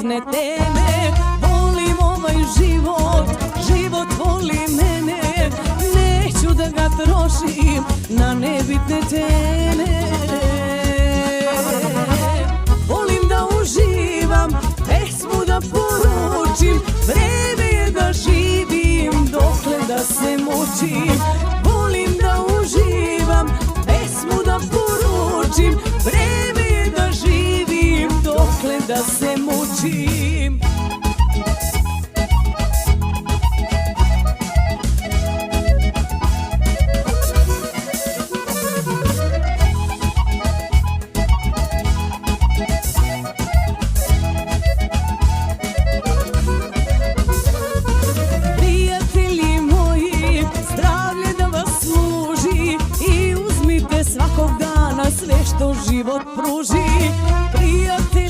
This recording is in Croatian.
nebitne teme. Volim ovaj život, život voli mene. Neću da ga trošim na nebitne teme. Volim da uživam, pesmu da poručim. Vreme je da živim, dokle da se mučim. Volim da uživam, pesmu da poručim. Vreme je da živim, dokle da se mučim. Prijatelji moji, zdravlje da vas služi i uzmite svakog dana sve što život pruži. Prijatelji